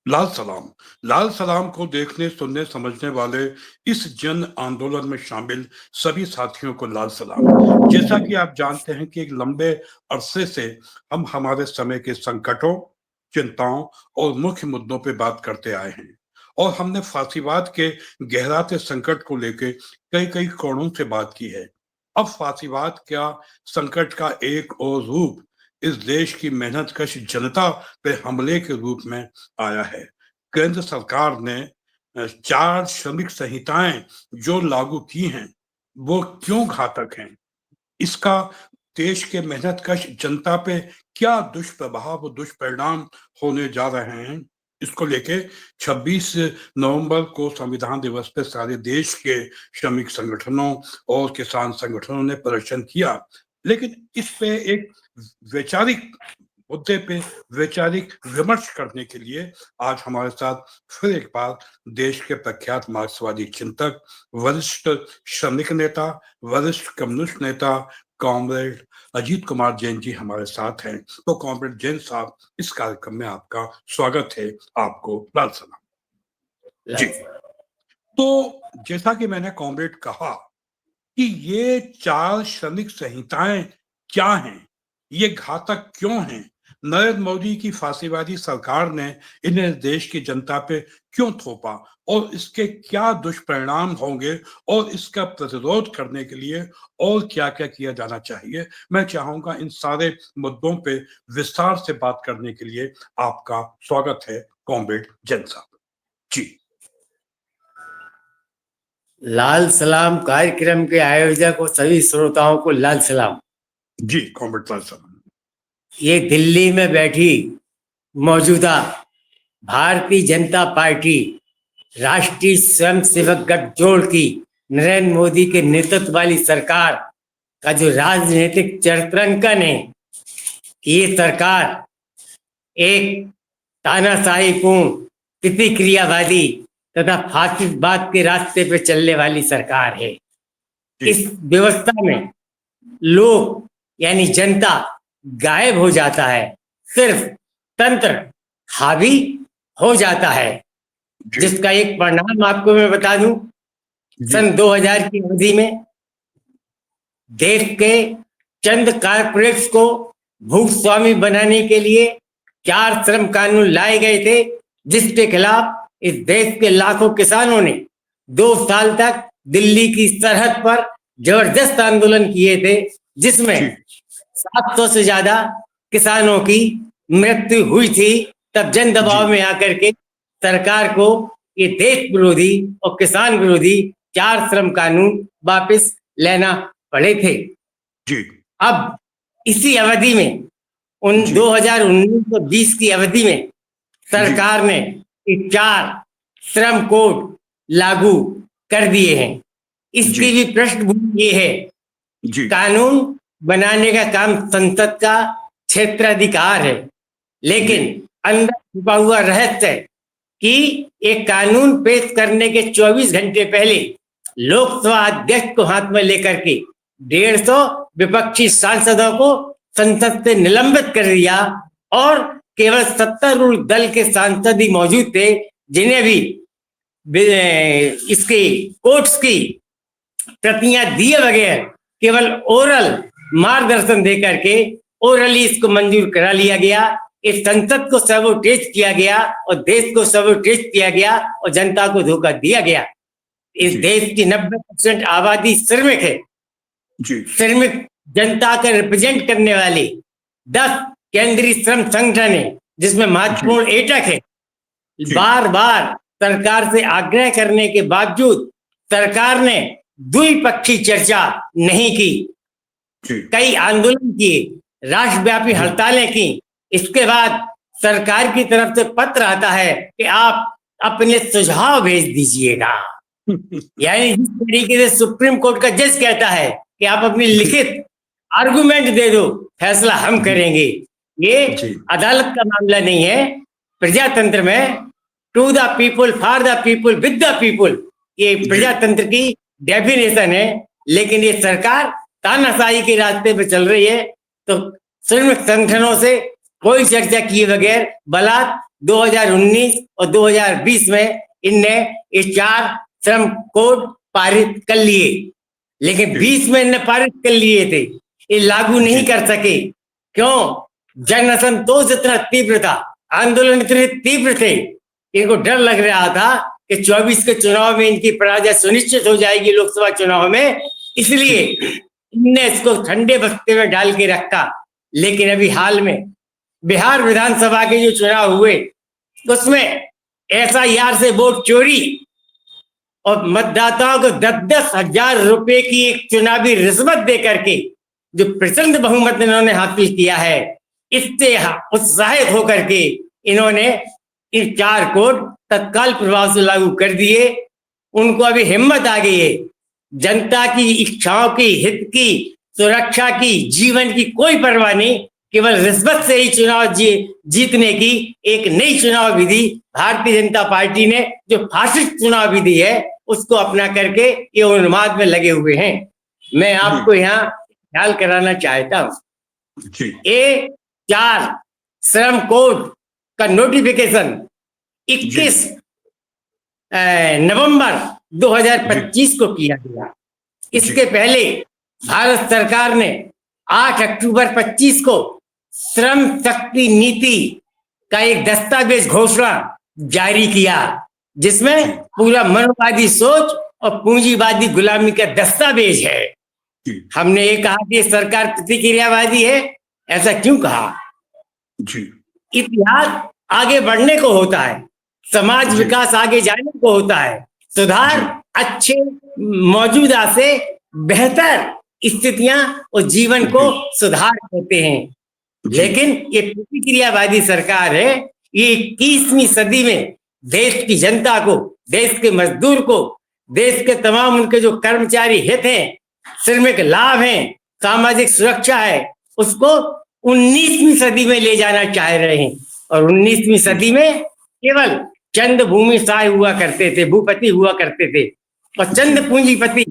लाल सलाम। लाल सलाम को देखने, सुनने, समझने वाले इस जन आंदोलन में शामिल सभी साथियों को लाल सलाम। जैसा कि आप जानते हैं कि एक लंबे अरसे से हम हमारे समय के संकटों, चिंताओं और मुख्य मुद्दों पे बात करते आए हैं और हमने फांसीवाद के गहराते संकट को लेकर कई कई कोणों से बात की है। अब फांसीवाद का संकट का एक और रूप इस देश की मेहनतकश जनता पे हमले के रूप में आया है। केंद्र सरकार ने 4 श्रमिक संहिताएं जो लागू की हैं, वो क्यों घातक हैं? इसका देश के मेहनतकश जनता पे क्या दुष्प्रभाव, दुष्परिणाम होने जा रहे हैं? इसको लेके 26 नवंबर को संविधान दिवस पे सारे देश के श्रमिक संगठनों और किसान संगठनों ने प्रदर्शन किया। लेकिन इस पे एक वैचारिक मुद्दे पे वैचारिक विमर्श करने के लिए आज हमारे साथ फिर एक बार देश के प्रख्यात मार्क्सवादी चिंतक, वरिष्ठ श्रमिक नेता, वरिष्ठ कम्युनिस्ट नेता कॉमरेड अजीत कुमार जैन जी हमारे साथ हैं। तो कॉमरेड जैन साहब, इस कार्यक्रम में आपका स्वागत है। आपको लाल सलाम जी। तो जैसा कि मैंने कॉमरेड कहा कि ये 4 श्रमिक संहिताएं क्या हैं, ये घातक क्यों हैं, नरेंद्र मोदी की फांसीवादी सरकार ने इन्हें देश की जनता पे क्यों थोपा और इसके क्या दुष्परिणाम होंगे और इसका प्रतिरोध करने के लिए और क्या क्या किया जाना चाहिए, मैं चाहूंगा इन सारे मुद्दों पे विस्तार से बात करने के लिए आपका स्वागत है कॉमरेड जैन साहब जी। लाल सलाम कार्यक्रम के आयोजक और सभी श्रोताओं को लाल सलाम। जी कॉमरेड लाल सलाम। ये दिल्ली में बैठी मौजूदा भारतीय जनता पार्टी राष्ट्रीय स्वयंसेवक गठजोड़ की नरेंद्र मोदी के नेतृत्व वाली सरकार का जो राजनीतिक चित्रांकन है, ये सरकार एक तानाशाहीपूर्ण, प्रतिक्रियावादी तथा फासिस्टवाद के रास्ते पे चलने वाली सरकार है। इस व्यवस्था में लोग यानी जनता गायब हो जाता है, सिर्फ तंत्र हावी हो जाता है, जिसका एक परिणाम आपको मैं बता दूं। सन 2000 की अवधि में देश के चंद कारपोरेट्स को भूस्वामी बनाने के लिए 4 श्रम कानून लाए गए थे, जिसके खिलाफ इस देश के लाखों किसानों ने 2 साल तक दिल्ली की सरहद पर जबरदस्त आंदोलन किए थे, जिसमें 700 से ज्यादा किसानों की मृत्यु हुई थी। तब जन दबाव में आकर के सरकार को ये देश विरोधी और किसान विरोधी 4 श्रम कानून वापस लेना पड़े थे। अब इसी अवधि में 2019-20 की अवधि में सरकार ने 4 श्रम कोड लागू कर दिए हैं। इसकी भी पृष्ठभूमि ये है, कानून बनाने का काम संसद का क्षेत्राधिकार है, लेकिन अंदर छुपा हुआ रहस्य है कि एक कानून पेश करने के 24 घंटे पहले लोकसभा अध्यक्ष को हाथ में लेकर के 150 विपक्षी सांसदों को संसद से निलंबित कर दिया और केवल 70 दल के सांसद ही मौजूद थे, जिन्हें भी इसकी कोर्ट्स की प्रतियां दिए बगैर केवल ओरल मार्गदर्शन देकर के ओरली इसको मंजूर करा लिया गया। इस संसद को सबोटेज किया गया और देश को सबोटेज किया गया और जनता को धोखा दिया गया। इस देश की 90% आबादी श्रमिक है। श्रमिक जनता का रिप्रेजेंट करने वाले 10 केंद्रीय श्रम संगठन है, जिसमें महत्वपूर्ण एटक है। बार बार सरकार से आग्रह करने के बावजूद सरकार ने द्विपक्षीय चर्चा नहीं की, कई आंदोलन किए, राष्ट्रव्यापी हड़तालें की। इसके बाद सरकार की तरफ से पत्र आता है कि आप अपने सुझाव भेज दीजिएगा। यानी जिस तरीके से सुप्रीम कोर्ट का जज कहता है कि आप अपनी लिखित आर्गुमेंट दे दो, फैसला हम करेंगे। ये अदालत का मामला नहीं है। प्रजातंत्र में to the people, for the people, with the people, ये प्रजातंत्र की डेफिनेशन है। लेकिन ये सरकार तानाशाही के रास्ते पे चल रही है, तो श्रमिक संगठनों से कोई चर्चा किए बगैर बलात् 2019 और 2020 में इनने ये 4 श्रम कोड पारित कर लिए, लेकिन 20 में इनने पारित कर लिए थे, ये लागू नहीं कर सके। क्यों? जन असंतोष इतना तीव्र था, आंदोलन इतने तीव्र थे, इनको डर लग रहा था कि 24 के चुनाव में इनकी पराजय सुनिश्चित हो जाएगी लोकसभा चुनाव में, इसलिए इनने इसको ठंडे बस्ते में डाल के रखा। लेकिन अभी हाल में बिहार विधानसभा के जो चुनाव हुए उसमें SIR से वोट चोरी और मतदाताओं को 10-10 हजार रुपए की एक चुनावी रिश्वत दे करके जो प्रचंड बहुमत इन्होंने हासिल किया है, इससे उत्साहित होकर के इन्होंने इन 4 कोड तत्काल प्रभाव से लागू कर दिए। उनको अभी हिम्मत आ गई है, जनता की इच्छाओं की, हित की, सुरक्षा की, जीवन की कोई परवाह नहीं, केवल रिश्वत से ही चुनाव जीतने की एक नई चुनाव विधि भारतीय जनता पार्टी ने, जो फासिस्ट चुनाव विधि है, उसको अपना करके ये उन्माद में लगे हुए हैं। मैं आपको यहाँ ख्याल कराना चाहता हूँ, ये 4 श्रम कोड का नोटिफिकेशन 21 नवंबर 2025 को किया गया। इसके पहले भारत सरकार ने 8 अक्टूबर 25 को श्रम शक्ति नीति का एक दस्तावेज घोषणा जारी किया, जिसमें पूरा मनोवादी सोच और पूंजीवादी गुलामी का दस्तावेज है। हमने ये कहा कि सरकार प्रतिक्रियावादी है, ऐसा क्यों कहा? इतिहास आगे बढ़ने को होता है, समाज विकास आगे जाने को होता है, सुधार अच्छे मौजूदा से बेहतर स्थितियां और जीवन को सुधार करते हैं। लेकिन ये प्रतिक्रियावादी सरकार है, ये 21वीं सदी में देश की जनता को, देश के मजदूर को, देश के तमाम उनके जो कर्मचारी हित हैं, श्रमिक लाभ हैं, सामाजिक सुरक्षा है, उसको 19वीं सदी में ले जाना चाह रहे हैं। और 19वीं सदी में केवल चंद भूमिशाह हुआ करते थे, भूपति हुआ करते थे, और चंद पूंजीपति,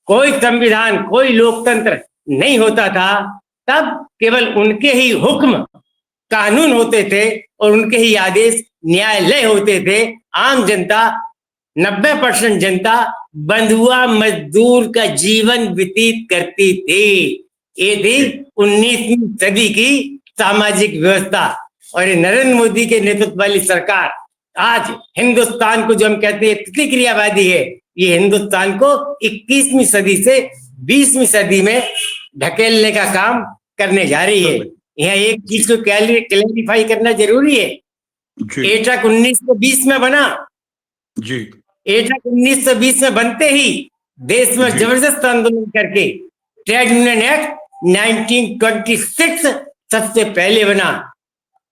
कोई संविधान, कोई लोकतंत्र नहीं होता था। तब केवल उनके ही हुक्म कानून होते थे और उनके ही आदेश न्यायालय होते थे। आम जनता, 90% जनता बंधुआ मजदूर का जीवन व्यतीत करती थी। ये थी 19वीं सदी की सामाजिक व्यवस्था। और ये नरेंद्र मोदी के नेतृत्व वाली सरकार आज हिंदुस्तान को, जो हम कहते हैं प्रतिक्रियावादी है, ये हिंदुस्तान को 21वीं सदी से 20वीं सदी में ढकेलने का काम करने जा रही है। यहाँ एक चीज को क्लैरिफाई करना जरूरी है। एटक 1920 में बना जी, एटक 1920 में बनते ही देश में जबरदस्त आंदोलन करके ट्रेड यूनियन एक्ट 1926 सबसे पहले बना,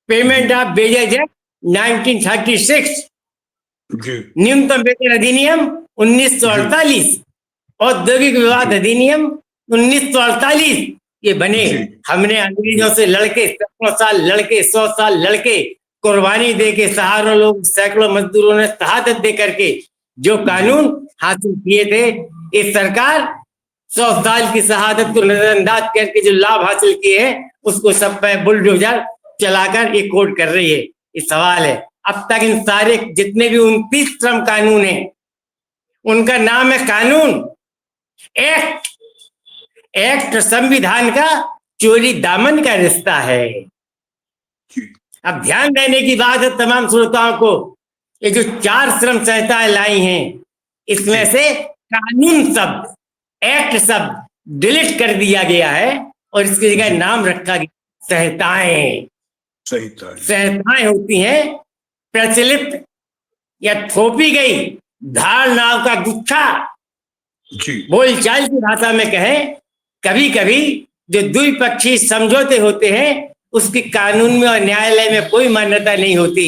पेमेंट ऑफ वेजेज एक्ट 1936, न्यूनतम वेतन अधिनियम 1948, औद्योगिक विवाद अधिनियम 1948, ये बने। हमने अंग्रेजों से लड़के 100 साल लड़के, 100 साल लड़के, कुर्बानी दे के सहारों लोग, सैकड़ों मजदूरों ने शहादत दे करके जो कानून हासिल किए थे, इस सरकार 100 साल की शहादत को नजरअंदाज करके जो लाभ हासिल किए हैं, उसको सब पे बुलडोजर चलाकर ये कोड कर रही है। ये सवाल है, अब तक इन सारे जितने भी 29 श्रम कानून हैं, उनका नाम है कानून, एक्ट। एक्ट संविधान का चोरी दामन का रिश्ता है। अब ध्यान देने की बात है तमाम श्रोताओं को, ये जो 4 श्रम संहिताएं लाई हैं, इसमें से कानून शब्द, एक्ट शब्द डिलीट कर दिया गया है और इसकी जगह नाम रखा गया संहिताएं। संहिताएं होती हैं प्रचलित या थोपी गई धारणाओं का गुच्छा। बोलचाल की भाषा में कहें, कभी कभी जो द्विपक्षीय समझौते होते हैं उसकी कानून में और न्यायालय में कोई मान्यता नहीं होती,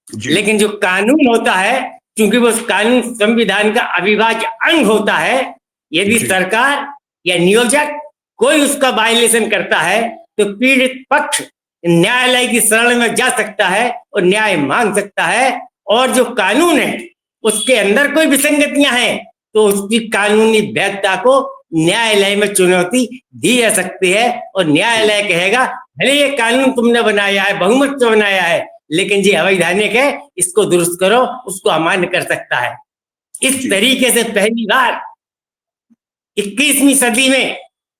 लेकिन जो कानून होता है, क्योंकि वो कानून संविधान का अविभाज्य अंग होता है, यदि सरकार या नियोजक कोई उसका वायलेशन करता है तो पीड़ित पक्ष न्यायालय की शरण में जा सकता है और न्याय मांग सकता है। और जो कानून है उसके अंदर कोई विसंगतियां हैं तो उसकी कानूनी वैधता को न्यायालय में चुनौती दी जा सकती है और न्यायालय कहेगा भले ये कानून तुमने बनाया है, बहुमत से बनाया है, लेकिन ये अवैधानिक है, इसको दुरुस्त करो, उसको अमान्य कर सकता है। इस तरीके से पहली बार 21वीं सदी में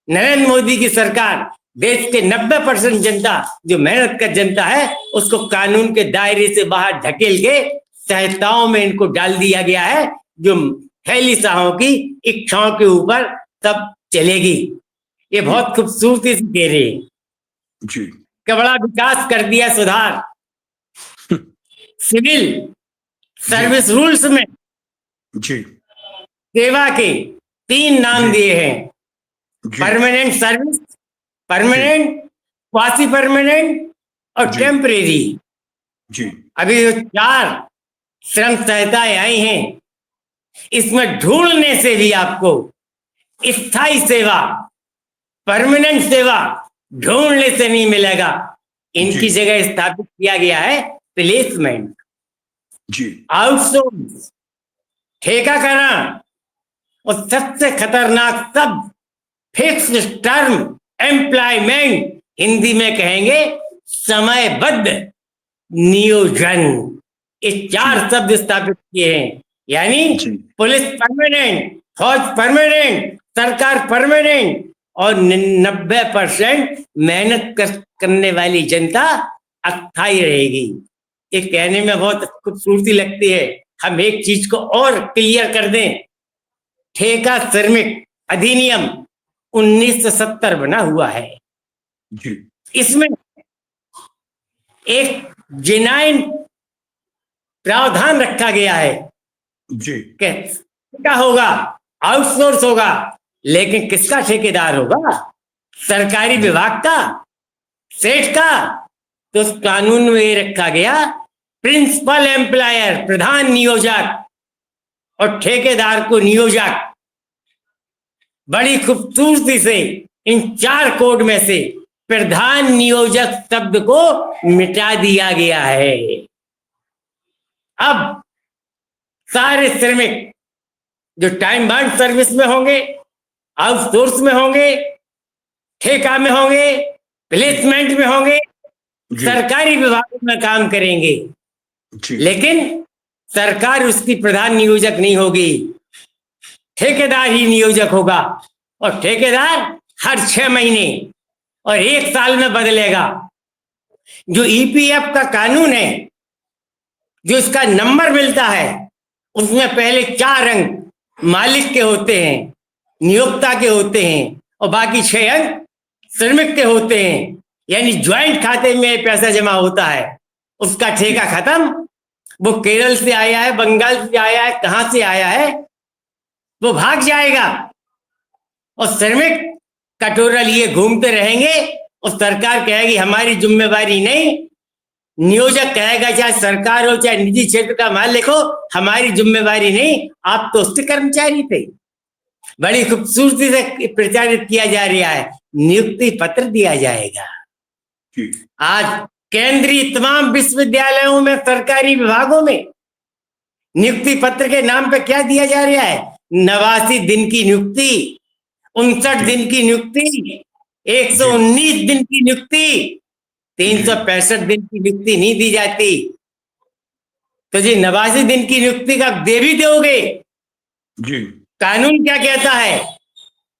नरेंद्र मोदी की सरकार देश के 90% जनता जो मेहनत कर जनता है उसको कानून के दायरे से बाहर ढकेल के सहायताओं में इनको डाल दिया गया है, जो फैली शाहों की इच्छाओं के ऊपर तब चलेगी। ये बहुत खूबसूरती से कह रही है जी कि बड़ा विकास कर दिया, सुधार सिविल सर्विस रूल्स में जी सेवा के 3 नाम दिए हैं, permanent service, permanent, quasi permanent और टेम्परेरी। जी अभी जो 4 श्रम संहिताएं आई हैं इसमें ढूंढने से भी आपको स्थायी सेवा, परमानेंट सेवा ढूंढने से नहीं मिलेगा। इनकी जगह स्थापित किया गया है प्लेसमेंट, जी आउटसोर्स, ठेका करना और सबसे खतरनाक शब्द फिक्स्ड टर्म एम्प्लॉयमेंट, हिंदी में कहेंगे समयबद्ध नियोजन। ये 4 शब्द स्थापित किए हैं, यानी पुलिस परमानेंट, फौज परमानेंट, सरकार परमानेंट और 90% मेहनत करने वाली जनता अस्थायी रहेगी। ये कहने में बहुत खूबसूरती लगती है। हम एक चीज को और क्लियर कर दें, ठेका श्रमिक अधिनियम 1970 बना हुआ है जी इसमें एक जेन्युइन प्रावधान रखा गया है जी क्या होगा, आउटसोर्स होगा, लेकिन किसका ठेकेदार होगा? सरकारी विभाग का, सेठ का। तो उस कानून में ये रखा गया प्रिंसिपल एम्प्लॉयर, प्रधान नियोजक, और ठेकेदार को नियोजक। बड़ी खूबसूरती से इन 4 कोड में से प्रधान नियोजक शब्द को मिटा दिया गया है। अब सारे श्रमिक जो टाइम बाउंड सर्विस में होंगे, आउटसोर्स में होंगे, ठेका में होंगे, प्लेसमेंट में होंगे, सरकारी विभागों में काम करेंगे, लेकिन सरकार उसकी प्रधान नियोजक नहीं होगी, ठेकेदार ही नियोजक होगा। और ठेकेदार हर 6 महीने और 1 साल में बदलेगा। जो ईपीएफ का कानून है, जो इसका नंबर मिलता है, उसमें पहले 4 अंक मालिक के होते हैं, नियोक्ता के होते हैं, और बाकी 6 अंक श्रमिक के होते हैं। यानी ज्वाइंट खाते में पैसा जमा होता है, उसका ठेका खत्म। वो केरल से आया है, बंगाल से आया है, कहां से आया है, वो भाग जाएगा और श्रमिक कटोरा लिए घूमते रहेंगे। और सरकार कहेगी हमारी जिम्मेवारी नहीं, नियोजक कहेगा चाहे सरकार हो चाहे निजी क्षेत्र का मालिक हो, हमारी जिम्मेवारी नहीं, आप तो उसके कर्मचारी थे। बड़ी खूबसूरती से प्रचारित किया जा रहा है। नियुक्ति पत्र दिया जाएगा। आज केंद्रीय तमाम विश्वविद्यालयों में, सरकारी विभागों में नियुक्ति पत्र के नाम पे क्या दिया जा रहा है? 89 दिन की नियुक्ति, 59 दिन की नियुक्ति, 119 दिन की नियुक्ति, 365 दिन की नियुक्ति नहीं दी जाती। तो जी 89 दिन की नियुक्ति का दे भी दोगे? जी कानून क्या कहता है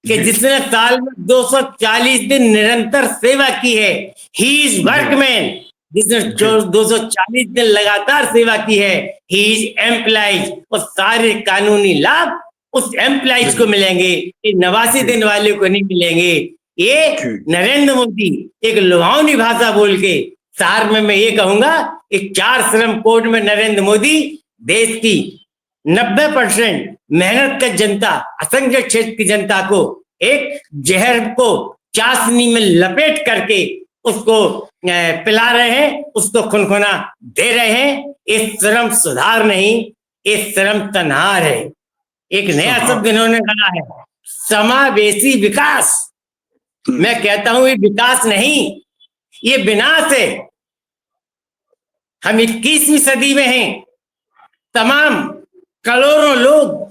कि जिसने साल में 240 दिन निरंतर सेवा की है, ही इज वर्कमैन। जिसने 240 दिन लगातार सेवा की है, ही इज एम्प्लॉइज। और सारे कानूनी लाभ उस एम्प्लॉइज को मिलेंगे, ये 89 दिन वाले को नहीं मिलेंगे। ये नरेंद्र मोदी एक लुभावनी भाषा बोल के, सार में मैं ये कहूंगा कि 4 श्रम कोड में नरेंद्र मोदी देश की 90% मेहनत कर जनता, असंगठित क्षेत्र की जनता को एक जहर को चाशनी में लपेट करके उसको पिला रहे हैं, उसको खुनखुना दे रहे हैं। ये श्रम सुधार नहीं, ये श्रम तनहार है। एक नया शब्द इन्होंने कहा है, समावेशी विकास। मैं कहता हूं ये विकास नहीं, ये विनाश है। हम 21वीं सदी में हैं। तमाम करोड़ों लोग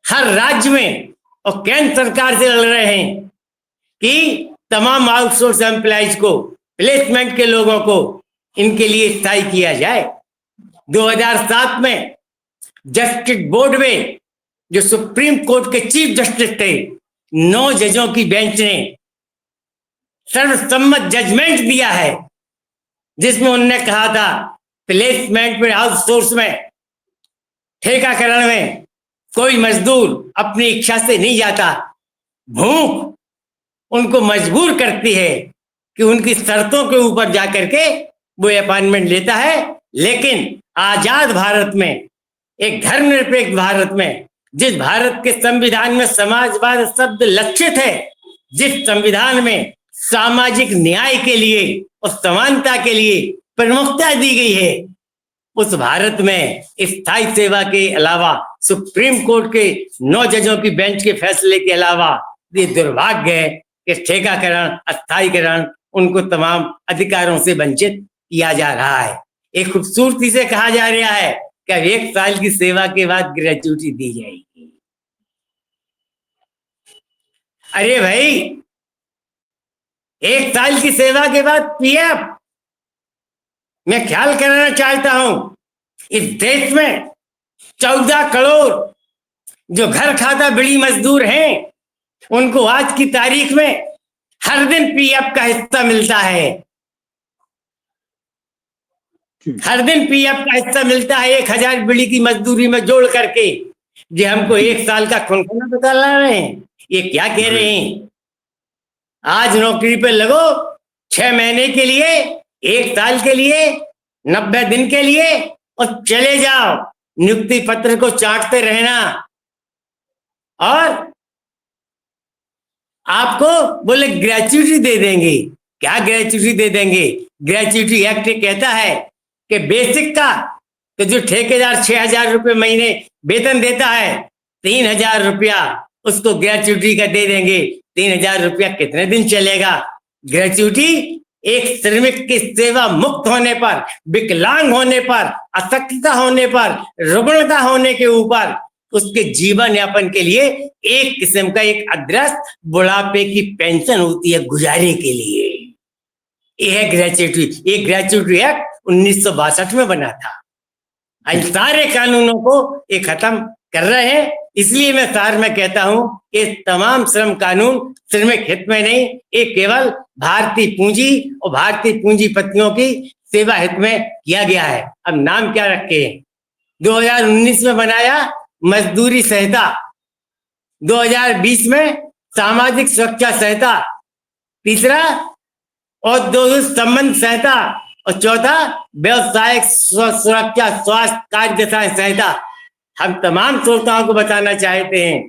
हर राज्य में और केंद्र सरकार से लड़ रहे हैं कि तमाम आउटसोर्स एम्प्लॉइज को, प्लेसमेंट के लोगों को इनके लिए स्थायी किया जाए। 2007 में जस्टिस बोर्ड में जो सुप्रीम कोर्ट के चीफ जस्टिस थे, 9 जजों की बेंच ने सर्वसम्मत जजमेंट दिया है, जिसमें उन्होंने कहा था प्लेसमेंट में, आउटसोर्स में, ठेकाकरण में कोई मजदूर अपनी इच्छा से नहीं जाता। भूख उनको मजबूर करती है कि उनकी शर्तों के ऊपर जाकर के वो अपॉइंटमेंट लेता है। लेकिन आजाद भारत में, एक धर्मनिरपेक्ष भारत में, जिस भारत के संविधान में समाजवाद शब्द लक्षित है, जिस संविधान में सामाजिक न्याय के लिए और समानता के लिए प्रमुखता दी गई है, उस भारत में स्थायी सेवा के अलावा, सुप्रीम कोर्ट के 9 जजों की बेंच के फैसले के अलावा, ये दुर्भाग्य है कि ठेकाकरण, अस्थायीकरण, उनको तमाम अधिकारों से वंचित किया जा रहा है। एक खूबसूरती से कहा जा रहा है कि 1 साल की सेवा के बाद ग्रेच्युटी दी जाएगी। अरे भाई, 1 साल की सेवा के बाद पीएफ, मैं ख्याल कराना चाहता हूं, इस देश में 14 करोड़ जो घर खाता बिड़ी मजदूर हैं, उनको आज की तारीख में हर दिन पीएफ का हिस्सा मिलता है। हर दिन पीएफ का हिस्सा मिलता है 1000 बीड़ी की मजदूरी में जोड़ करके। जो हमको 1 साल का खुनखुना बता रहे हैं, ये क्या कह रहे हैं? आज नौकरी पे लगो 6 महीने के लिए, 1 साल के लिए, 90 दिन के लिए, और चले जाओ। नियुक्ति पत्र को चाटते रहना और आपको बोले ग्रेच्युटी दे देंगे। क्या ग्रेच्युटी दे देंगे? ग्रेच्युटी एक्ट कहता है कि बेसिक का तो जो ठेकेदार 6000 रुपये महीने वेतन देता है, 3000 रुपया उसको ग्रेच्युटी का दे देंगे। 3000 रुपया कितने दिन चलेगा? ग्रेच्युटी एक श्रमिक की सेवा मुक्त होने पर, विकलांग होने पर, अशक्तता होने पर, रुग्णता होने के ऊपर उसके जीवन यापन के लिए एक किस्म का एक अदृश्य बुढ़ापे की पेंशन होती है, गुजारे के लिए। यह ग्रेच्युटी, ये ग्रेच्युटी एक्ट 1962 में बना था। आज सारे कानूनों को ये खत्म कर रहे हैं। इसलिए मैं सार में कहता हूं कि तमाम श्रम कानून श्रमिक हित में नहीं, ये केवल भारतीय पूंजी और भारतीय पूंजीपतियों की सेवा हित में किया गया है। अब नाम क्या रखे हैं? 2019 में बनाया मजदूरी संहिता, 2020 में सामाजिक सुरक्षा संहिता, तीसरा औद्योगिक संबंध संहिता, और चौथा व्यवसायिक सुरक्षा स्वास्थ्य कार्य संहिता। हम तमाम श्रोताओं को बताना चाहते हैं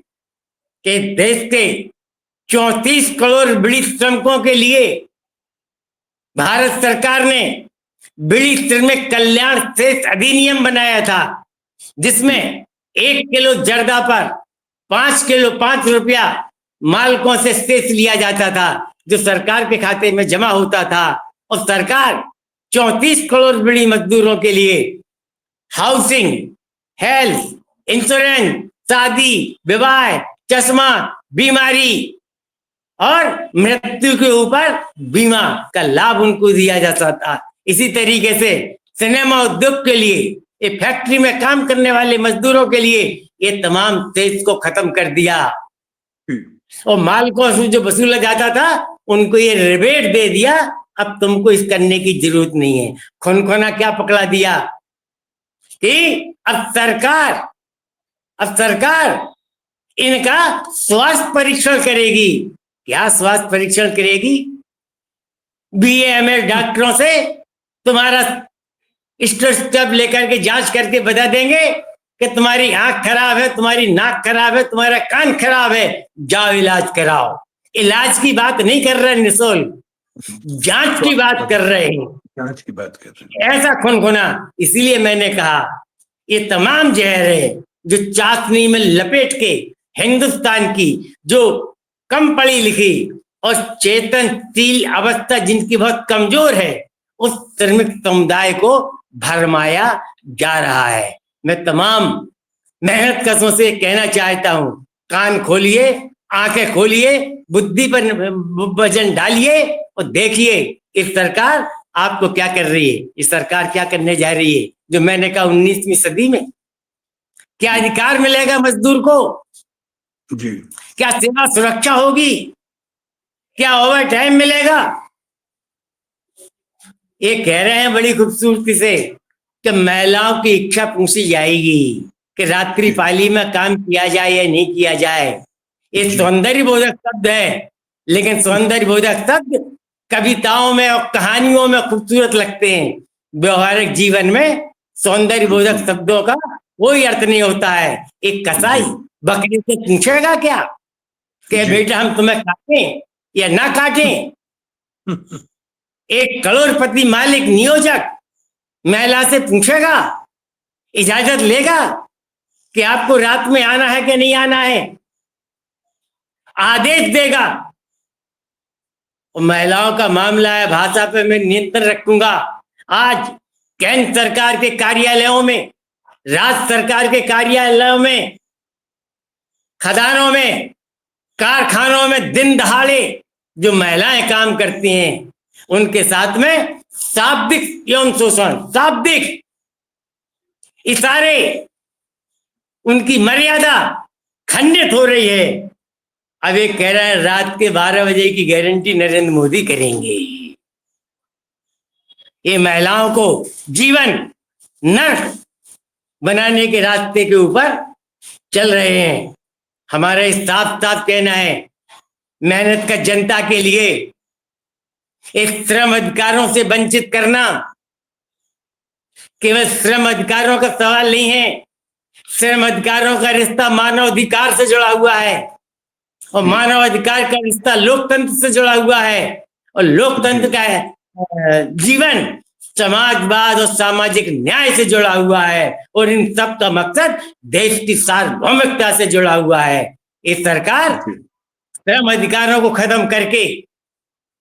कि देश के 34 करोड़ बीड़ी श्रमिकों के लिए भारत सरकार ने बीड़ी श्रमिक कल्याण शेष अधिनियम बनाया था, जिसमें 1 किलो जर्दा पर 5 रुपया मालिकों से शेष लिया जाता था, जो सरकार के खाते में जमा होता था। और सरकार 34 करोड़ बीड़ी मजदूरों के लिए हाउसिंग, हेल्थ इंश्योरेंस, शादी, विवाह, चश्मा, बीमारी और मृत्यु के ऊपर बीमा का लाभ उनको दिया जाता था। इसी तरीके से सिनेमा उद्योग के लिए, ये फैक्ट्री में काम करने वाले मजदूरों के लिए ये तमाम देश को खत्म कर दिया। और मालिकों से जो वसूला जाता था उनको ये रिबेट दे दिया, अब तुमको इस करने की जरूरत नहीं है। खुनखुना क्या पकड़ा दिया कि अब सरकार इनका स्वास्थ्य परीक्षण करेगी। क्या स्वास्थ्य परीक्षण करेगी? BA-MS डॉक्टरों से तुम्हारा स्टेथोस्कोप लेकर के जांच करके बता देंगे कि तुम्हारी आंख खराब है, तुम्हारी नाक खराब है, तुम्हारा कान खराब है, जाओ इलाज कराओ। इलाज की बात नहीं कर रहे निशुल्क, जांच की बात कर रहे हैं, जांच की बात कर रहे हैं। ऐसा खुनखुना। इसीलिए मैंने कहा ये तमाम जहर है जो चाशनी में लपेट के हिंदुस्तान की जो कम पढ़ी लिखी और चेतनशील अवस्था जिनकी बहुत कमजोर है, उस श्रमिक समुदाय को भरमाया जा रहा है। मैं तमाम मेहनत कशों से कहना चाहता हूं कान खोलिए, आंखें खोलिए, बुद्धि पर वजन डालिए और देखिए इस सरकार आपको क्या कर रही है। इस सरकार क्या करने जा रही है, जो मैंने कहा 19वीं सदी में क्या अधिकार मिलेगा मजदूर को, जी क्या सेवा सुरक्षा होगी, क्या ओवर टाइम मिलेगा। ये कह रहे हैं बड़ी खूबसूरती से कि महिलाओं की इच्छा पूछी जाएगी कि रात्रि पाली में काम किया जाए या नहीं किया जाए। ये सौंदर्य बोधक शब्द है, लेकिन सौंदर्य बोधक शब्द कविताओं में और कहानियों में खूबसूरत लगते हैं। व्यवहारिक जीवन में सौंदर्य बोधक शब्दों का कोई अर्थ नहीं होता है। एक कसाई बकरी से पूछेगा क्या कि बेटा हम तुम्हें काटें या ना काटें। एक करोड़पति मालिक नियोजक महिला से पूछेगा, इजाजत लेगा कि आपको रात में आना है कि नहीं आना है, आदेश देगा। और महिलाओं का मामला है, भाषा पे मैं नियंत्रण रखूंगा। आज केंद्र सरकार के कार्यालयों में, राज्य सरकार के कार्यालयों में, खदानों में, कारखानों में दिन दहाड़े जो महिलाएं काम करती हैं, उनके साथ में शाब्दिक यौन शोषण, शाब्दिक इशारे, उनकी मर्यादा खंडित हो रही है। अब ये कह रहा है रात के 12 बजे की गारंटी नरेंद्र मोदी करेंगे। ये महिलाओं को जीवन नर्क बनाने के रास्ते के ऊपर चल रहे हैं। हमारा साफ साफ कहना है, मेहनत का जनता के लिए एक श्रम अधिकारों से वंचित करना केवल श्रम अधिकारों का सवाल नहीं है। श्रम अधिकारों का रिश्ता मानव अधिकार से जुड़ा हुआ है और मानव अधिकार का रिश्ता लोकतंत्र से जुड़ा हुआ है और लोकतंत्र का जीवन समाजवाद और सामाजिक न्याय से जुड़ा हुआ है और इन सब का मकसद देश की सार्वभौमिकता से जुड़ा हुआ है। ये सरकार श्रम अधिकारों को खत्म करके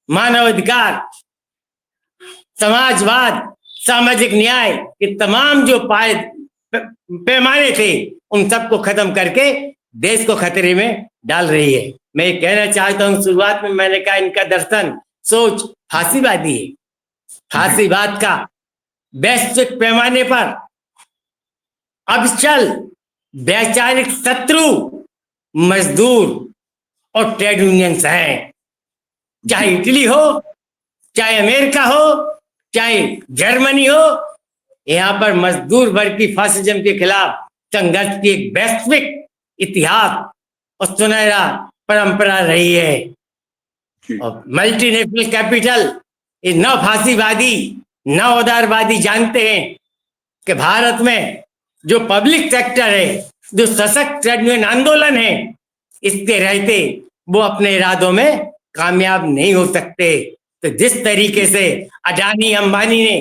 मानव अधिकार, समाजवाद, सामाजिक न्याय के तमाम जो पैमाने थे उन सबको खत्म करके देश को खतरे में डाल रही है। मैं ये कहना चाहता हूं, शुरुआत में मैंने कहा इनका दर्शन सोच फांसीवादी है। फांसीवाद का वैश्विक पैमाने पर अविचल वैचारिक शत्रु मजदूर और ट्रेड यूनियंस हैं। चाहे इटली हो, चाहे अमेरिका हो, चाहे जर्मनी हो, यहाँ पर मजदूर वर्ग की फासिज्म के खिलाफ संघर्ष की एक वैश्विक इतिहास और सुनहरा परंपरा रही है। और मल्टीनेशनल कैपिटल ये न फांसीवादी न उदारवादी जानते हैं कि भारत में जो पब्लिक सेक्टर है, जो सशक्त ट्रेड यूनियन आंदोलन है, इसके रहते वो अपने इरादों में कामयाब नहीं हो सकते। तो जिस तरीके से अडानी अंबानी ने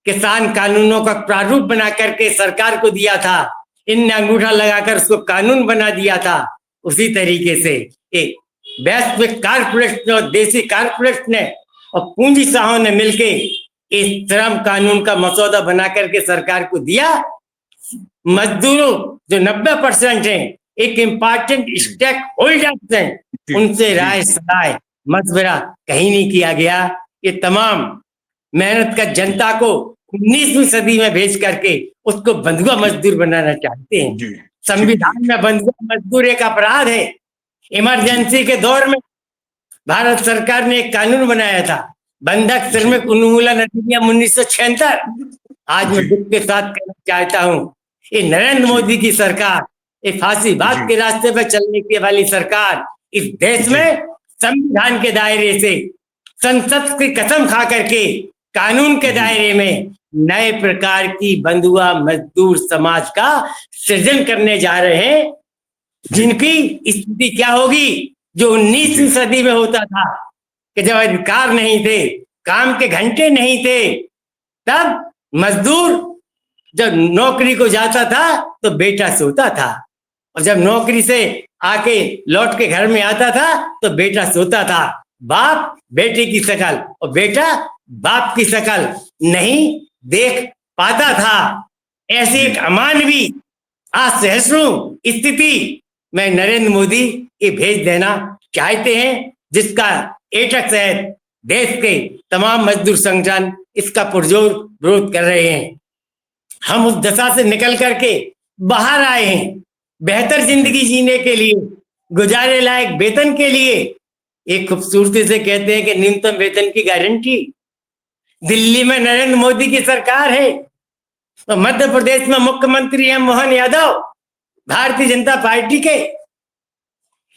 किसान कानूनों का प्रारूप बना करके सरकार को दिया था, इनने अंगूठा लगाकर उसको कानून बना दिया था, उसी तरीके से एक वैश्विक कारपोरेट और देसी कारपोरेट ने और पूंजी शाहों ने मिलके इस श्रम कानून का मसौदा बना करके सरकार को दिया। मजदूरों जो 90% हैं, एक इम्पोर्टेंट स्टेक होल्डर्स हैं, उनसे राय सलाह मशवरा कहीं नहीं किया गया। ये तमाम मेहनत का जनता को 19वीं सदी में भेज करके उसको बंधुआ मजदूर बनाना चाहते हैं। संविधान में बंधुआ मजदूर एक अपराध है। इमरजेंसी के दौर में भारत सरकार ने एक कानून बनाया था, बंधक श्रमिक उन्मूलन अधिनियम 1976। आज मैं दुख के साथ कहना चाहता हूं, ये नरेंद्र मोदी की सरकार, ये फांसीवाद के रास्ते पर चलने की वाली सरकार इस देश में संविधान के दायरे से, संसद की कसम खा करके कानून के दायरे में नए प्रकार की बंधुआ मजदूर समाज का सृजन करने जा रहे हैं, जिनकी स्थिति क्या होगी जो 19वीं सदी में होता था कि जब अधिकार नहीं थे, काम के घंटे नहीं थे, तब मजदूर जब नौकरी को जाता था तो बेटा सोता था और जब नौकरी से आके लौट के घर में आता था तो बेटा सोता था। बाप बेटे की शक्ल और बेटा बाप की शक्ल नहीं देख पाता था। ऐसी एक अमानवीय असहिष्णु स्थिति मैं नरेंद्र मोदी ये भेज देना चाहते हैं, जिसका एटक सहित देश के तमाम मजदूर संगठन इसका पुरजोर विरोध कर रहे हैं। हम उस दशा से निकल करके बाहर आए हैं, बेहतर जिंदगी जीने के लिए, गुजारे लायक वेतन के लिए। एक खूबसूरती से कहते हैं कि न्यूनतम वेतन की गारंटी। दिल्ली में नरेंद्र मोदी की सरकार है, तो मध्य प्रदेश में मुख्यमंत्री है मोहन यादव, भारतीय जनता पार्टी के।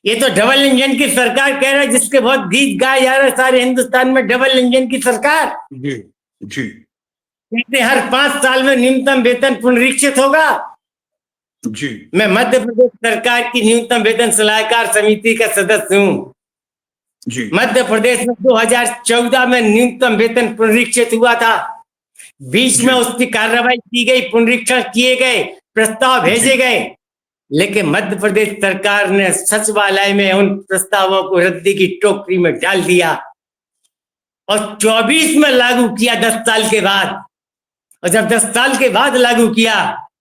ये तो डबल इंजन की सरकार कह रहा है, जिसके बहुत गीत गाए जा रहे सारे हिंदुस्तान में। डबल इंजन की सरकार जी जी कहते हर 5 साल में न्यूनतम वेतन पुनरीक्षित होगा। जी मैं मध्य प्रदेश सरकार की न्यूनतम वेतन सलाहकार समिति का सदस्य हूँ। जी मध्य प्रदेश में 2014 में न्यूनतम वेतन पुनरीक्षित हुआ था। बीच में उसकी कार्रवाई की गई, पुनरीक्षण किए गए, प्रस्ताव भेजे गए, लेकिन मध्य प्रदेश सरकार ने सचिवालय में उन प्रस्तावों को रद्दी की टोकरी में डाल दिया और 24 में लागू किया 10 साल के बाद। और जब 10 साल के बाद लागू किया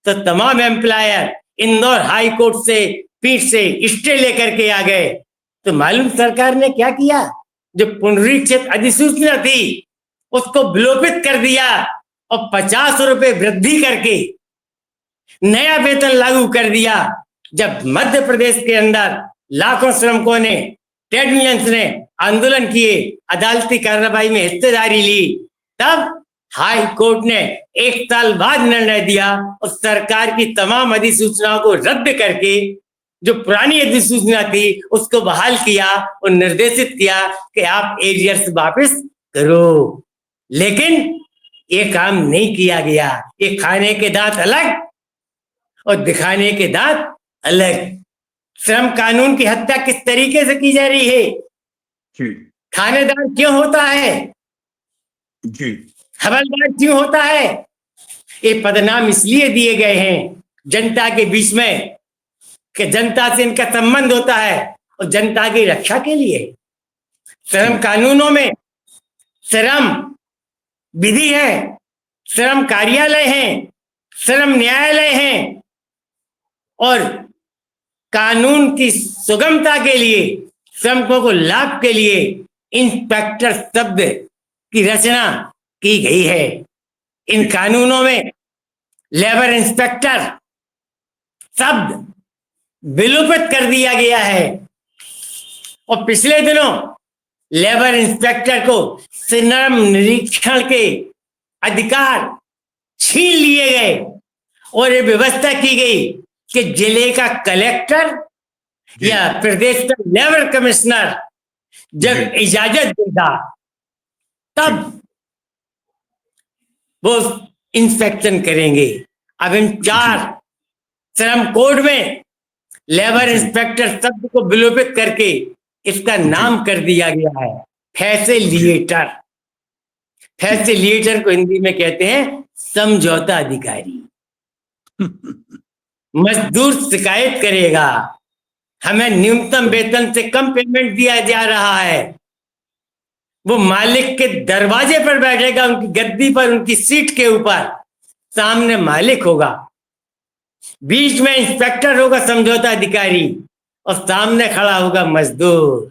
तो तमाम एम्प्लॉयर इंदौर हाई कोर्ट से पीठ से स्टे लेकर के आ गए। तो मालूम सरकार ने क्या किया? जो पुनरीक्षित अधिसूचना थी उसको विलोपित कर दिया और 50 रुपए वृद्धि करके नया वेतन लागू कर दिया। जब मध्य प्रदेश के अंदर लाखों श्रमिकों ने, ट्रेड यूनियंस ने आंदोलन किए, अदालती कार्रवाई में हिस्सेदारी ली, तब हाई कोर्ट ने 1 साल बाद निर्णय दिया और सरकार की तमाम अधिसूचनाओं को रद्द करके जो पुरानी अधिसूचना थी उसको बहाल किया और निर्देशित किया कि आप एरियर्स वापस करो। लेकिन ये काम नहीं किया गया। ये खाने के दांत अलग और दिखाने के दांत अलग। श्रम कानून की हत्या किस तरीके से की जा रही है? जी थानेदार क्यों होता है? जी हवलदार क्यों होता है? ये पदनाम इसलिए दिए गए हैं जनता के बीच में कि जनता से इनका संबंध होता है और जनता की रक्षा के लिए। श्रम कानूनों में श्रम विधि है, श्रम कार्यालय है, श्रम न्यायालय है और कानून की सुगमता के लिए, श्रमिकों को लाभ के लिए इंस्पेक्टर शब्द की रचना की गई है। इन कानूनों में लेबर इंस्पेक्टर शब्द विलोपित कर दिया गया है और पिछले दिनों लेबर इंस्पेक्टर को श्रम निरीक्षण के अधिकार छीन लिए गए और ये व्यवस्था की गई कि जिले का कलेक्टर या प्रदेश का लेबर कमिश्नर जब इजाजत देगा तब वो इंस्पेक्शन करेंगे। अब इन 4 श्रम कोड में लेबर इंस्पेक्टर शब्द को विलोपित करके इसका नाम कर दिया गया है फैसिलिएटर। फैसिलिएटर को हिंदी में कहते हैं समझौता अधिकारी। मजदूर शिकायत करेगा, हमें न्यूनतम वेतन से कम पेमेंट दिया जा रहा है, वो मालिक के दरवाजे पर बैठेगा, उनकी गद्दी पर, उनकी सीट के ऊपर, सामने मालिक होगा, बीच में इंस्पेक्टर होगा समझौता अधिकारी और सामने खड़ा होगा मजदूर।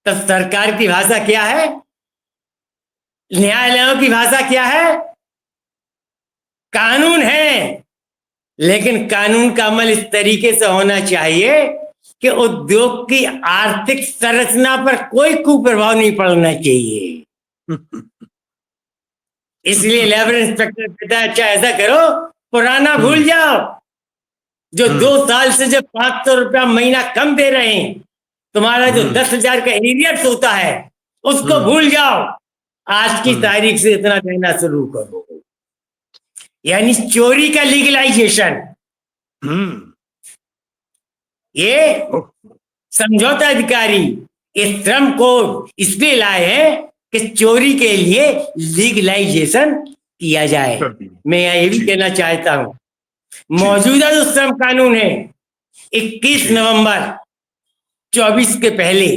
तो सरकार की भाषा क्या है? न्यायालयों की भाषा क्या है? कानून है, लेकिन कानून का अमल इस तरीके से होना चाहिए कि उद्योग की आर्थिक संरचना पर कोई कुप्रभाव नहीं पड़ना चाहिए। इसलिए लेबर इंस्पेक्टर कहता है, अच्छा ऐसा करो, पुराना भूल जाओ, जो 2 साल से जब 500 रुपया महीना कम दे रहे हैं, तुम्हारा जो 10,000 का एरियर्स होता है उसको भूल जाओ, आज की तारीख से इतना देना शुरू करो। यानी चोरी का लीगलाइजेशन। ये समझौता अधिकारी इस श्रम कोड इसलिए लाए हैं कि चोरी के लिए लीगलाइजेशन किया जाए। मैं ये भी कहना चाहता हूं, मौजूदा जो श्रम कानून है 21 नवंबर 24 के पहले,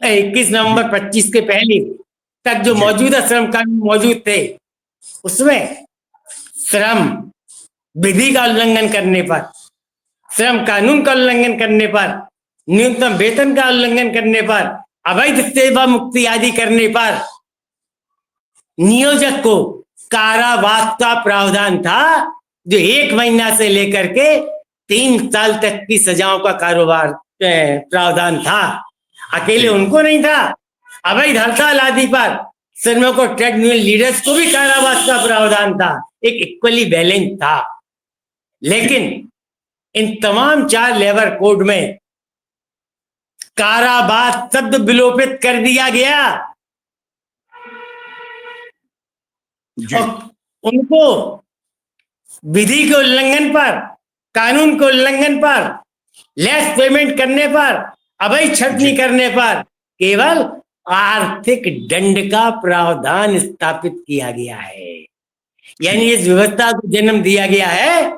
21 नवंबर 25 के पहले तक जो मौजूदा श्रम कानून मौजूद थे, उसमें श्रम विधि का उल्लंघन करने पर श्रम कानून का उल्लंघन करने पर, न्यूनतम वेतन का उल्लंघन करने पर, अवैध सेवा मुक्ति आदि करने पर नियोजक को कारावास का प्रावधान था, जो 1 महीना से लेकर के 3 साल तक की सजाओं का कारोबार प्रावधान था। अकेले उनको नहीं था, अवैध हड़ताल आदि पर श्रमिकों, ट्रेड यूनियन लीडर्स को भी कारावास का प्रावधान था। एक इक्वली बैलेंस था। लेकिन इन तमाम 4 लेबर कोड में कारावास शब्द विलोपित कर दिया गया और उनको विधि के उल्लंघन पर, कानून के उल्लंघन पर, लेस पेमेंट करने पर, अवैध छटनी करने पर केवल आर्थिक दंड का प्रावधान स्थापित किया गया है। यानी इस व्यवस्था को जन्म दिया गया है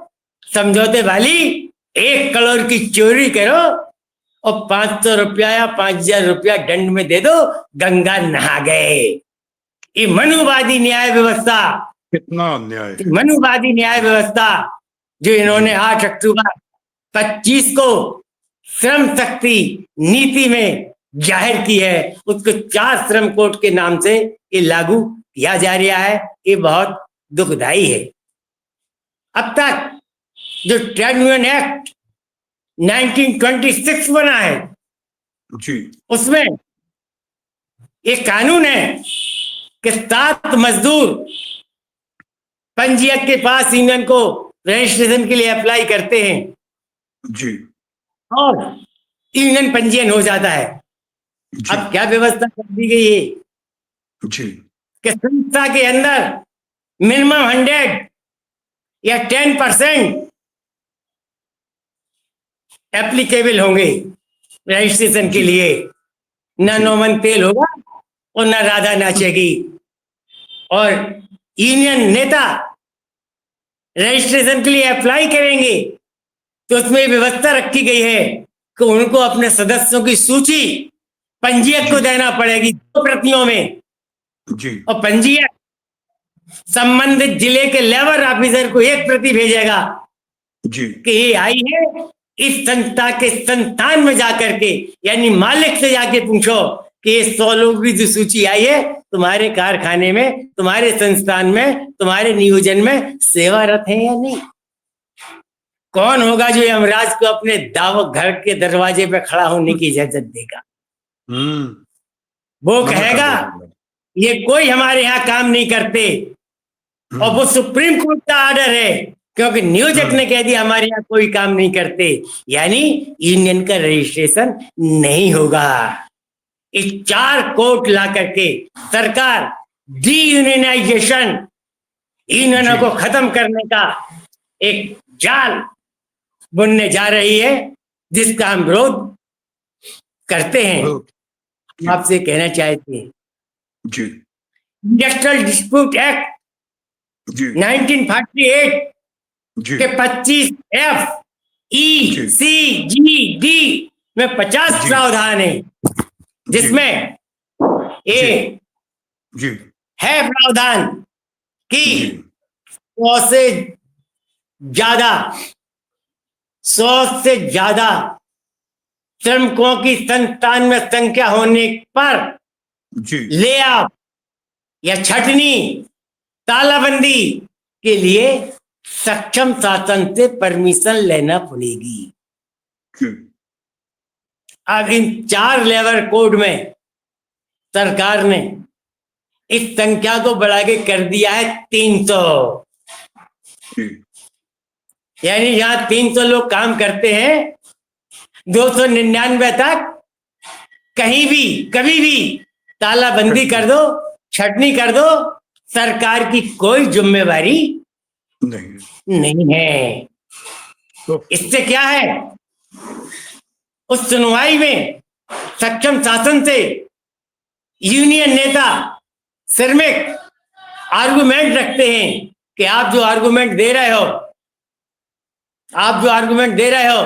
समझौते वाली 1 करोड़ की चोरी करो और 500 रुपया या 5000 रुपया दंड में दे दो, गंगा नहा गए। ये मनुवादी न्याय व्यवस्था, कितना अन्याय है। मनुवादी न्याय व्यवस्था जो इन्होंने 8 अक्टूबर 25 को श्रम शक्ति नीति में जाहिर की है, उसको 4 श्रम कोड के नाम से ये लागू किया जा रहा है। ये बहुत दुखदाई है। अब तक जो ट्रेड यूनियन एक्ट 1926 बना है जी, उसमें एक कानून है कि 7 मजदूर पंजीयक के पास यूनियन को रजिस्ट्रेशन के लिए अप्लाई करते हैं जी, और यूनियन पंजीयन हो जाता है। जी, अब क्या व्यवस्था कर दी गई है जी, कि संस्था के अंदर मिनिमम 100 या 10% एप्लीकेबल होंगे रजिस्ट्रेशन के लिए। न नौमन तेल होगा और न राधा नाचेगी। और यूनियन नेता रजिस्ट्रेशन के लिए अप्लाई करेंगे तो उसमें व्यवस्था रखी गई है कि उनको अपने सदस्यों की सूची पंजीयक को देना पड़ेगी 2 प्रतियों में। जी, और पंजीयक संबंधित जिले के लेबर ऑफिसर को 1 प्रति भेजेगा जी, कि ये आई है। इस संस्था के संस्थान में जाकर के, यानी मालिक से जाके पूछो कि ये 100 लोगों की जो सूची आई है तुम्हारे कारखाने में, तुम्हारे संस्थान में, तुम्हारे नियोजन में सेवारत है या नहीं। कौन होगा जो यमराज को अपने दावत घर के दरवाजे पे खड़ा होने की इजाजत देगा? वो कहेगा ये कोई हमारे यहाँ काम नहीं करते, और वो सुप्रीम कोर्ट का आर्डर है क्योंकि नियोजक ने कह दिया हमारे यहाँ कोई काम नहीं करते, यानी यूनियन का रजिस्ट्रेशन नहीं होगा। इस 4 कोर्ट ला करके सरकार डी यूनियनाइजेशन, यूनियनों को खत्म करने का एक जाल बुनने जा रही है, जिसका हम विरोध करते हैं। आपसे कहना चाहते हैं जी, इंडस्ट्रियल डिस्प्यूट एक्ट जी, 1948 जी, के 25FECGD में 50 प्रावधान है, जिसमें ए जी, है प्रावधान कि 100 से ज्यादा श्रमिकों की संस्थान में संख्या होने पर जी, ले ऑफ या छटनी, तालाबंदी के लिए सक्षम शासन से परमिशन लेना पड़ेगी। अब इन 4 लेबर कोड में सरकार ने इस संख्या को बढ़ा के कर दिया है 300। यानी जहां 300 लोग काम करते हैं, 299 तक कहीं भी कभी भी तालाबंदी कर दो, छटनी कर दो, सरकार की कोई जिम्मेवारी नहीं है। तो इससे क्या है, उस सुनवाई में सक्षम शासन से यूनियन नेता श्रमिक आर्गुमेंट रखते हैं कि आप जो आर्गुमेंट दे रहे हो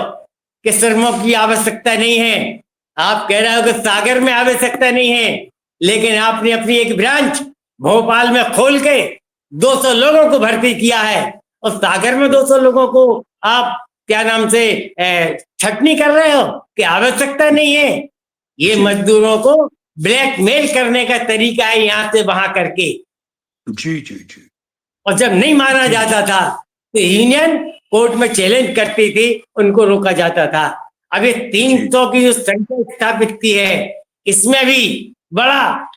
कि श्रमिकों की आवश्यकता नहीं है, आप कह रहे हो कि सागर में आवश्यकता नहीं है, लेकिन आपने अपनी एक ब्रांच भोपाल में खोल के 200 लोगों को भर्ती किया है और सागर में 200 लोगों को आप क्या नाम से छटनी कर रहे हो कि आवश्यकता नहीं है। ये मजदूरों को ब्लैकमेल करने का तरीका है, यहाँ से वहां करके। जी जी जी। और जब नहीं माना जाता था तो यूनियन कोर्ट में चैलेंज करती थी, उनको रोका जाता था। अब ये 300 की जो संख्या स्थापित की है, इसमें भी बड़ा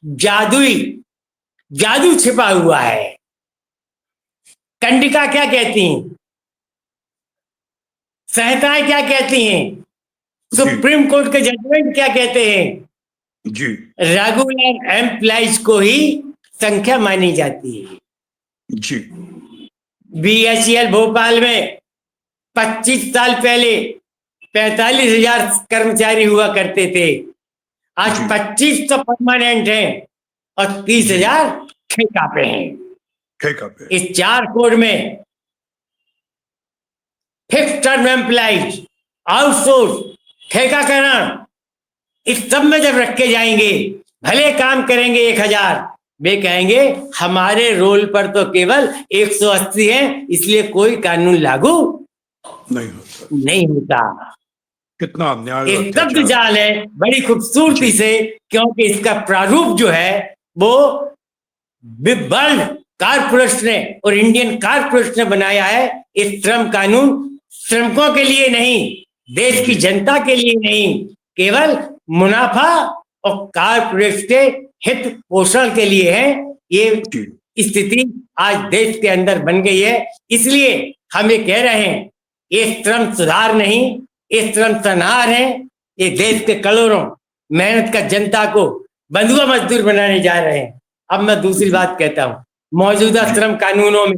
जादू छिपा हुआ है। कंडिका क्या कहती हैं, संहिताएं क्या कहती हैं, सुप्रीम कोर्ट के जजमेंट क्या कहते हैं। जी रेगुलर एम्प्लॉइज को ही संख्या मानी जाती है। जी। बीएचईएल भोपाल में 25 साल पहले 45,000 कर्मचारी हुआ करते थे। आज 25 तो परमानेंट हैं और 30,000 ठेका पे हैं। इस 4 कोड में फिक्स टर्म एम्प्लॉइज, आउटसोर्स, ठेकाकरण, इस सब में जब रखे जाएंगे, भले काम करेंगे 1,000, वे कहेंगे हमारे रोल पर तो केवल 180 है, इसलिए कोई कानून लागू नहीं होता। कितना अन्याय, एक शब्द जाल है बड़ी खूबसूरती से, क्योंकि इसका प्रारूप जो है वो वर्ल्ड कारपोरेशन ने और इंडियन कारपोरेशन ने बनाया है। इस श्रम कानून श्रमिकों के लिए नहीं, देश की जनता के लिए नहीं, केवल मुनाफा और कारपोरेट के हित पोषण के लिए है। ये स्थिति आज देश के अंदर बन गई है। इसलिए हम ये कह रहे हैं, ये श्रम सुधार नहीं, ये श्रम संहार है। ये देश के करोड़ों मेहनत का जनता को बंधुआ मजदूर बनाने जा रहे हैं। अब मैं दूसरी बात कहता हूं, मौजूदा श्रम कानूनों में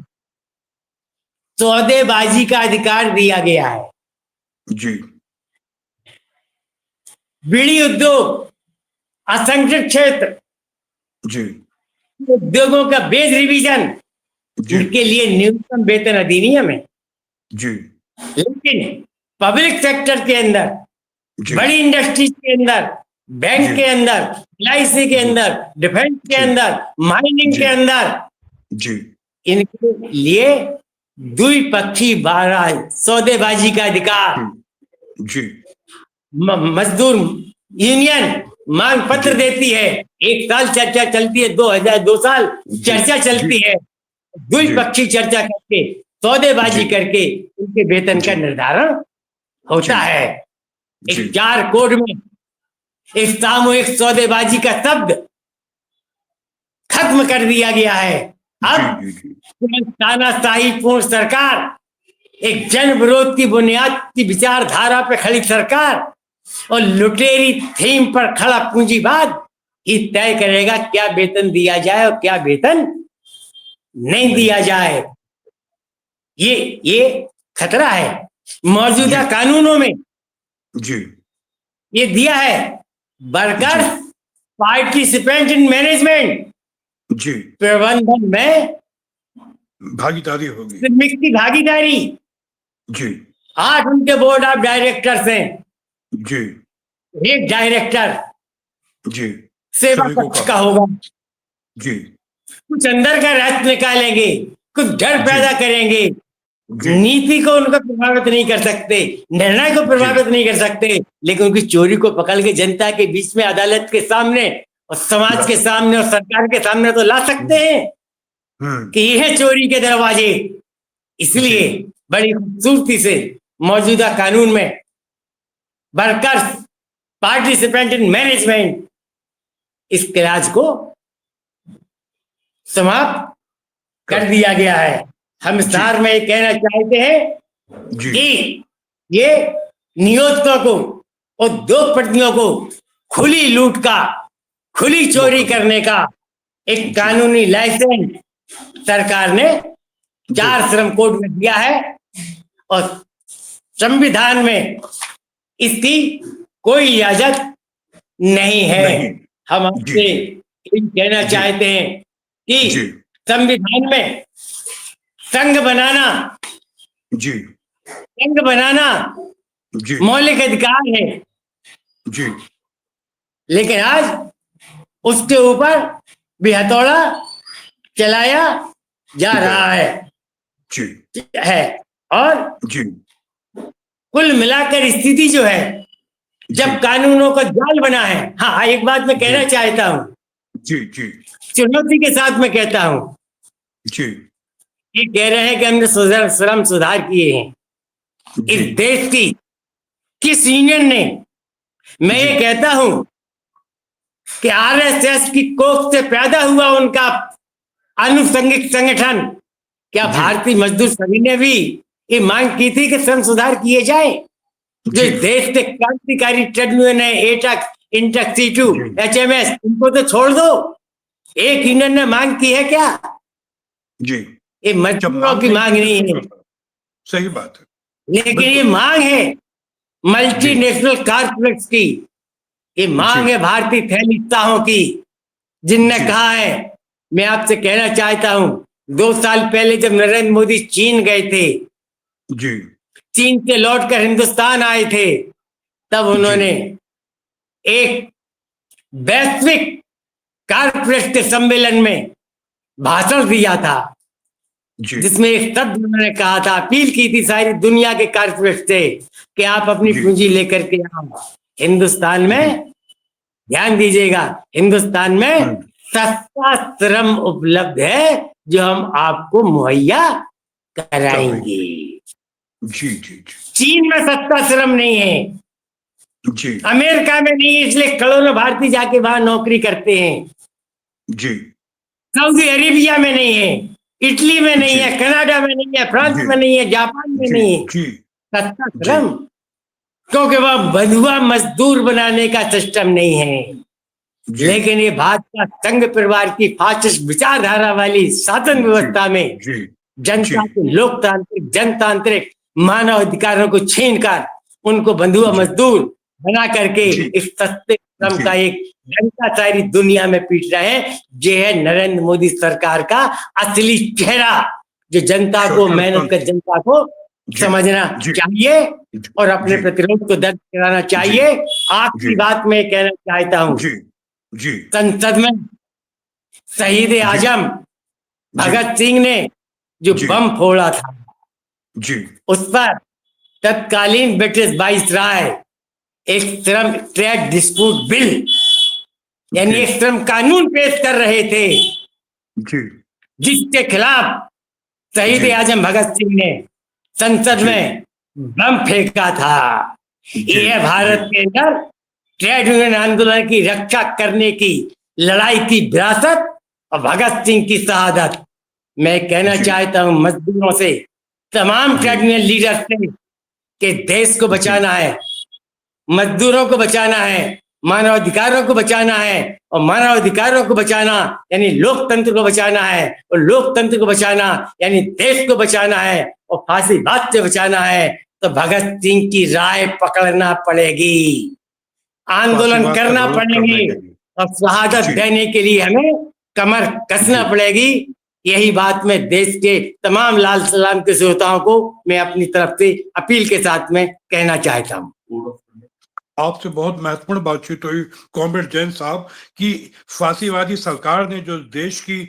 सौदेबाजी का अधिकार दिया गया है। जी। बीड़ी उद्योग, असंगठित क्षेत्र, जी, उद्योगों का बेस रिवीजन के लिए न्यूनतम वेतन अधिनियम है। जी। लेकिन पब्लिक सेक्टर के अंदर, बड़ी इंडस्ट्रीज के अंदर, बैंक के अंदर, एलआईसी के अंदर, डिफेंस के अंदर, माइनिंग के अंदर, इनके लिए द्विपक्षीय सौदेबाजी का अधिकार। मजदूर यूनियन मांग पत्र देती है, 1 साल चर्चा चलती है, 2 साल चर्चा चलती है, द्विपक्षीय चर्चा करके, सौदेबाजी करके उनके वेतन का निर्धारण होता है। इस 4 कोड में इस सामूहिक सौदेबाजी का शब्द खत्म कर दिया गया है। अब तानाशाही पूर्ण सरकार, एक जन विरोध की बुनियाद की विचारधारा पर खड़ी सरकार और लुटेरी थीम पर खड़ा पूंजीवाद ही तय करेगा क्या वेतन दिया जाए और क्या वेतन नहीं दिया जाए। ये खतरा है। मौजूदा कानूनों में ये दिया है, वर्कर्स पार्टिसिपेंट इन मैनेजमेंट, प्रबंधन में भागीदारी होगी, श्रमिक की भागीदारी। 8 उनके बोर्ड ऑफ डायरेक्टर्स हैं। 1 डायरेक्टर सेवा पक्ष का होगा। कुछ अंदर का रस निकालेंगे, कुछ डर पैदा करेंगे, नीति को उनका प्रभावित नहीं कर सकते, निर्णय को प्रभावित नहीं कर सकते, लेकिन उनकी चोरी को पकड़ के जनता के बीच में, अदालत के सामने और समाज के सामने और सरकार के सामने तो ला सकते हैं कि ये है चोरी के दरवाजे। इसलिए बड़ी खूबसूरती से मौजूदा कानून में वर्कर्स पार्टिसिपेंट इन मैनेजमेंट, इस क्लास को समाप्त कर दिया गया है। हम सार में कहना चाहते हैं कि ये नियोजकों को, उद्योगपतियों को खुली लूट का, खुली चोरी करने का एक कानूनी लाइसेंस सरकार ने 4 श्रम कोड में दिया है और संविधान में इसकी कोई इजाजत नहीं है। हम आपसे कहना चाहते हैं कि संविधान में संघ बनाना मौलिक अधिकार है, लेकिन आज उसके ऊपर भी हथौड़ा चलाया जा रहा है और कुल मिलाकर स्थिति जो है, जब जी कानूनों का जाल बना है। हाँ, एक बात मैं कहना जी चाहता हूँ, जी जी चुनौती के साथ मैं कहता हूँ, जी ये कह रहे हैं कि हमने श्रम सुधार किए हैं जी इस देश की किस यूनियन ने? मैं जी ये कहता हूं कि आरएसएस की कोख से पैदा हुआ उनका आनुषंगिक संगठन, क्या जी भारतीय मजदूर संघ ने भी ये मांग की थी कि श्रम सुधार किए जाए? जो जी इस देश के क्रांतिकारी ट्रेड यूनियन है, एटक, इंटक, सीटू, जी एचएमएस, इनको तो छोड़ दो। एक यूनियन ने मांग की है क्या? जी ये जब मजदूरों मांग की नहीं मांग थी तो नहीं क्यों है, करता? सही बात है। लेकिन ये बिल्कुल। मांग है जी मल्टीनेशनल कॉर्पोरेट्स की। ये जी मांग है भारतीय फैलिस्ताओं की, जिनने जी कहा है। मैं आपसे कहना चाहता हूं, 2 साल पहले जब नरेंद्र मोदी चीन गए थे, जी चीन से लौटकर हिंदुस्तान आए थे, तब जी उन्होंने एक वैश्विक कारपोरेट के सम्मेलन में भाषण दिया था, जी जिसमें एक शब्द उन्होंने कहा था, अपील की थी सारी दुनिया के कारपोरेट से कि आप अपनी जी पूंजी लेकर के आओ हिंदुस्तान जी में। ध्यान दीजिएगा, हिंदुस्तान में हम्म, सस्ता श्रम उपलब्ध है जो हम आपको मुहैया कराएंगे। कराएंगे। जी जी चीन में सस्ता श्रम नहीं है, जी अमेरिका में नहीं है, इसलिए करोड़ों भारतीय जाके वहां नौकरी करते हैं। जी सऊदी अरेबिया में नहीं है, इटली में नहीं जी है, कनाडा में नहीं है, फ्रांस जी में नहीं है, जापान में जी नहीं है जी सस्ता जी श्रम, क्योंकि वह बंधुआ मजदूर बनाने का सिस्टम नहीं है। जी लेकिन ये भाजपा संघ परिवार की फासिस्ट विचारधारा वाली शासन जी व्यवस्था में जी जी जनता के लोकतांत्रिक जनतांत्रिक मानव अधिकारों को छीनकर उनको बंधुआ जी मजदूर बना करके जी इस सस्ते श्रम जी का एक जनता सारी दुनिया में पीट रहे हैं। ये है नरेंद्र मोदी सरकार का असली चेहरा, जो जनता को, शोषण मेहनत कर तंत्र। जनता को जी समझना जी चाहिए और अपने जी प्रतिरोध को दर्ज कराना जी चाहिए। जी आखिरी बात मैं कहना चाहता हूं, जी जी संसद में शहीद जी आजम जी भगत सिंह ने जो जी बम फोड़ा था, जी उस पर तत्कालीन ब्रिटिश वाइसराय एक श्रम ट्रेड डिस्प्यूट बिल, यानी जी एक श्रम कानून पेश कर रहे थे, जी जिसके खिलाफ शहीद जी आजम भगत सिंह ने संसद जी में बम फेंका था। जी यह जी भारत के अंदर ट्रेड यूनियन आंदोलन की रक्षा करने की लड़ाई की विरासत और भगत सिंह की शहादत। मैं कहना जी चाहता हूं मजदूरों से, तमाम जी ट्रेड यूनियन लीडर से, कि देश को जी बचाना है, मजदूरों को बचाना है, मानवाधिकारों को बचाना है, और मानवाधिकारों को बचाना यानी लोकतंत्र को बचाना है, और लोकतंत्र को बचाना यानी देश को बचाना है, और फांसीवाद से बचाना है। तो भगत सिंह की राय पकड़ना पड़ेगी, आंदोलन फांसीवाद का करना विरोध करने पड़ेगी, के लिए। और शहादत जी देने के लिए हमें कमर कसना जी पड़ेगी। यही बात मैं देश के तमाम लाल सलाम के श्रोताओं को मैं अपनी तरफ से अपील के साथ में कहना चाहता हूँ। आपसे बहुत महत्वपूर्ण बातचीत हुई कॉमरेड जैन साहब की। फांसीवादी सरकार ने जो देश की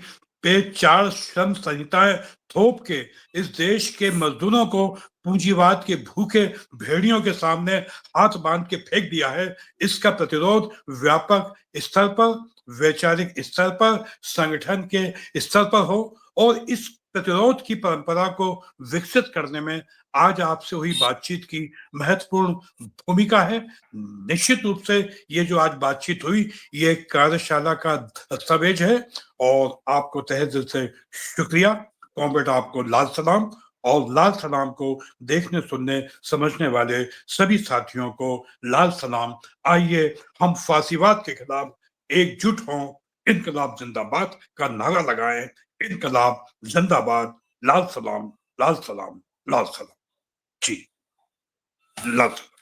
पे 4 श्रम संहिताएं थोप के इस देश के मजदूरों को पूंजीवाद के भूखे भेड़ियों के सामने हाथ बांध के फेंक दिया है, इसका प्रतिरोध व्यापक स्तर पर, वैचारिक स्तर पर, संगठन के स्तर पर हो, और इस प्रतिरोध की परंपरा को विकसित करने में आज आपसे हुई बातचीत की महत्वपूर्ण भूमिका है। निश्चित रूप से ये जो आज बातचीत हुई, ये कार्यशाला का दस्तावेज है, और आपको तहे दिल से शुक्रिया कॉमरेड, आपको लाल सलाम, और लाल सलाम को देखने सुनने समझने वाले सभी साथियों को लाल सलाम। आइए हम फांसीवाद के खिलाफ एकजुट हों, इनकलाब जिंदाबाद का नारा लगाएं, इनकलाब जिंदाबाद, लाल सलाम, लाल सलाम, लाल सलाम। जी, लाल सलाम।